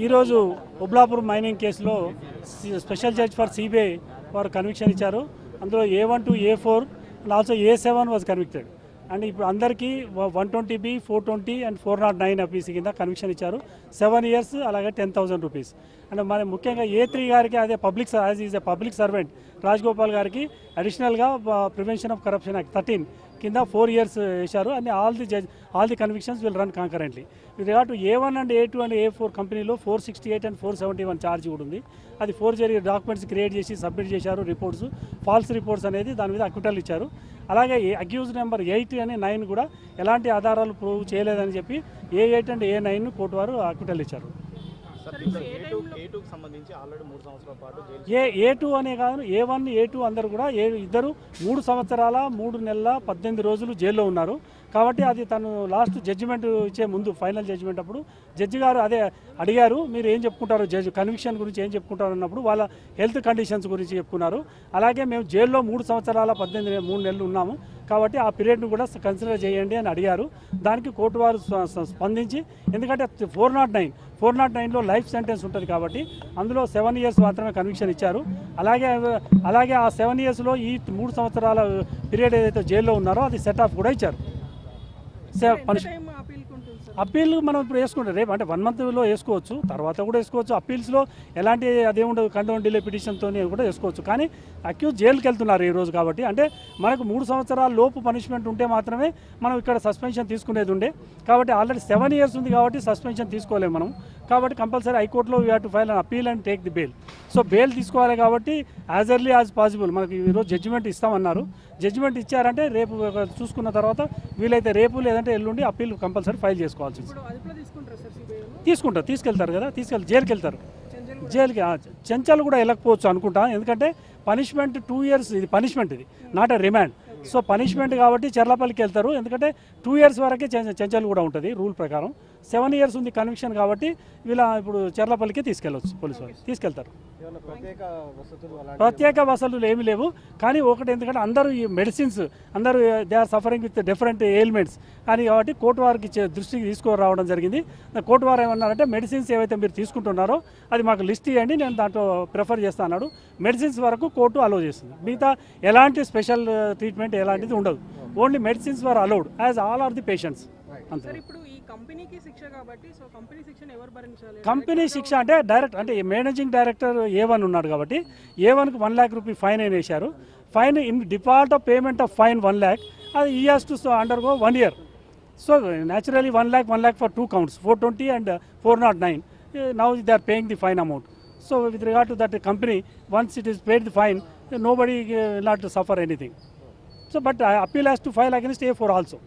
ఈరోజు ఉబ్లాపూర్ మైనింగ్ కేసులో special judge for CBI వారు కన్విక్షన్ ఇచ్చారు. అందులో A1 to A4 and also A7 was convicted. And ఇప్పుడు అందరికీ 120B, 420 అండ్ 409 అపీసీ కింద కన్విక్షన్ ఇచ్చారు. 7 years అలాగే 10,000 రూపీస్. అండ్ మరి ముఖ్యంగా A3 గారికి అదే public as is a public servant Rajagopal గారికి అడిషనల్గా ప్రివెన్షన్ ఆఫ్ కరప్షన్ యాక్ట్ 13 కింద 4 years వేశారు. And all the convictions will run concurrently. With regard to A1 and A2 and A4 కంపెనీలో 468 అండ్ 471 ఛార్జ్ కూడా ఉంది. అది ఫోర్జరీ డాక్యుమెంట్స్ క్రియేట్ చేసి submit చేశారు. రిపోర్ట్స్ ఫాల్స్ రిపోర్ట్స్ అనేది దాని మీద అక్విటల్ ఇచ్చారు. అలాగే అక్యూజ్ నెంబర్ 8 అని 9 కూడా ఎలాంటి ఆధారాలు ప్రూవ్ చేయలేదని చెప్పి A8 అండ్ A9 కోర్టు వారు అక్విటల్ ఇచ్చారు. A2 అనే కాదు, A1 A2 అందరు కూడా ఇద్దరు 3 సంవత్సరాల 3 నెలల 18 రోజులు జైల్లో ఉన్నారు. కాబట్టి అది తను లాస్ట్ జడ్జిమెంట్ ఇచ్చే ముందు ఫైనల్ జడ్జిమెంట్ అప్పుడు జడ్జి గారు అదే అడిగారు, మీరు ఏం చెప్పుకుంటారు జడ్జి కన్విక్షన్ గురించి ఏం చెప్పుకుంటారు అన్నప్పుడు వాళ్ళ హెల్త్ కండిషన్స్ గురించి చెప్పుకున్నారు. అలాగే మేము జైల్లో 3 సంవత్సరాల 3 నెలలు ఉన్నాము కాబట్టి ఆ పీరియడ్ను కూడా కన్సిడర్ చేయండి అని అడిగారు. దానికి కోర్టు వారు స్పందించి, ఎందుకంటే 409లో లైఫ్ సెంటెన్స్ ఉంటుంది కాబట్టి అందులో 7 years మాత్రమే కన్విక్షన్ ఇచ్చారు. అలాగే ఆ 7 yearsలో ఈ 3 సంవత్సరాల పీరియడ్ ఏదైతే జైల్లో ఉన్నారో అది సెట్ ఆఫ్ కూడా ఇచ్చారు. అప్పీల్ మనం ఇప్పుడు వేసుకుంటాం రేపు, అంటే 1 monthలో వేసుకోవచ్చు, తర్వాత కూడా వేసుకోవచ్చు. అప్పీల్స్లో ఎలాంటి అదేముండదు, కండోన్ డిలే పిటిషన్తో కూడా వేసుకోవచ్చు. కానీ అక్యూజ్ జైలుకి వెళ్తున్నారు ఈ రోజు కాబట్టి, అంటే మనకు 3 సంవత్సరాల లోపు పనిష్మెంట్ ఉంటే మాత్రమే మనం ఇక్కడ సస్పెన్షన్ తీసుకునేది ఉండే. కాబట్టి ఆల్రెడీ 7 years ఉంది కాబట్టి సస్పెన్షన్ తీసుకోలేము మనం. కాబట్టి కంపల్సరీ హైకోర్టులో we have to file an appeal and take the bail. So bail తీసుకోవాలి కాబట్టి యాజ్ ఎర్లీ యాజ్ పాసిబుల్ మనకి ఈరోజు జడ్జిమెంట్ ఇస్తామన్నారు. జడ్జిమెంట్ ఇచ్చారంటే రేపు చూసుకున్న తర్వాత వీలైతే రేపు లేదంటే ఎల్లుండి అప్పీల్ కంపల్సరీ ఫైల్ చేసుకోవాల్సింది. తీసుకెళ్తారు కదా, జైలుకి వెళ్తారు. జైలుకి చెంచల్ కూడా వెళ్ళకపోవచ్చు అనుకుంటా, ఎందుకంటే పనిష్మెంట్ 2 years ఇది పనిష్మెంట్, ఇది not a remand. So punishment కాబట్టి చెర్లపల్లికి వెళ్తారు, ఎందుకంటే 2 years వరకే చెంచల్ కూడా ఉంటుంది రూల్ ప్రకారం. 7 years ఉంది కన్విక్షన్ కాబట్టి వీళ్ళ ఇప్పుడు చెర్లపల్లికి తీసుకెళ్ళవచ్చు, పోలీసు వాళ్ళు తీసుకెళ్తారు. ప్రత్యేక వసతులు ఏమీ లేవు. కానీ ఒకటి, ఎందుకంటే అందరూ ఈ మెడిసిన్స్ అందరూ they are suffering with different ailments కానీ కాబట్టి కోర్టు వారికి దృష్టికి తీసుకురావడం జరిగింది. కోర్టు వారు ఏమన్నారంటే మెడిసిన్స్ ఏవైతే మీరు తీసుకుంటున్నారో అది మాకు లిస్ట్ ఇవ్వండి, నేను దాంట్లో ప్రిఫర్ చేస్తాను అన్నాడు. మెడిసిన్స్ వరకు కోర్టు అలౌ చేస్తుంది, మిగతా ఎలాంటి స్పెషల్ ట్రీట్మెంట్ ఎలాంటిది ఉండదు. Only medicines were allowed as all are the patients. అంతే. కంపెనీ శిక్ష అంటే డైరెక్ట్, అంటే మేనేజింగ్ డైరెక్టర్ A1 ఉన్నాడు కాబట్టి A1కి 1 lakh రూపీ ఫైన్ అని వేశారు. Fine in default of payment of fine 1 lakh, అది he has to undergo 1 year. So naturally 1 lakh for 2 counts, 420 and 409. Now they are paying the fine amount. So with regard to that company, once it is paid the fine, nobody will not suffer anything. So but appeal has to file against A4 also.